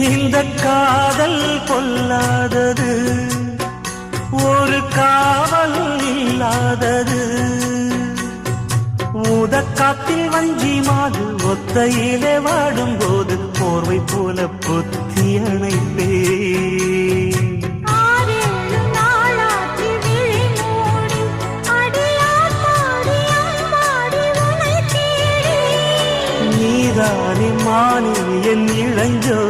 இந்த காதல் பொல்லாதது, ஒரு காவல் இல்லாதது. ஊதக்காத்தில் வஞ்சி மாது ஒத்தையிலே வாடும் போது போர்வை போல பொத்தி அணைப்பே. நீதானே மானி என் இளஞ்சோ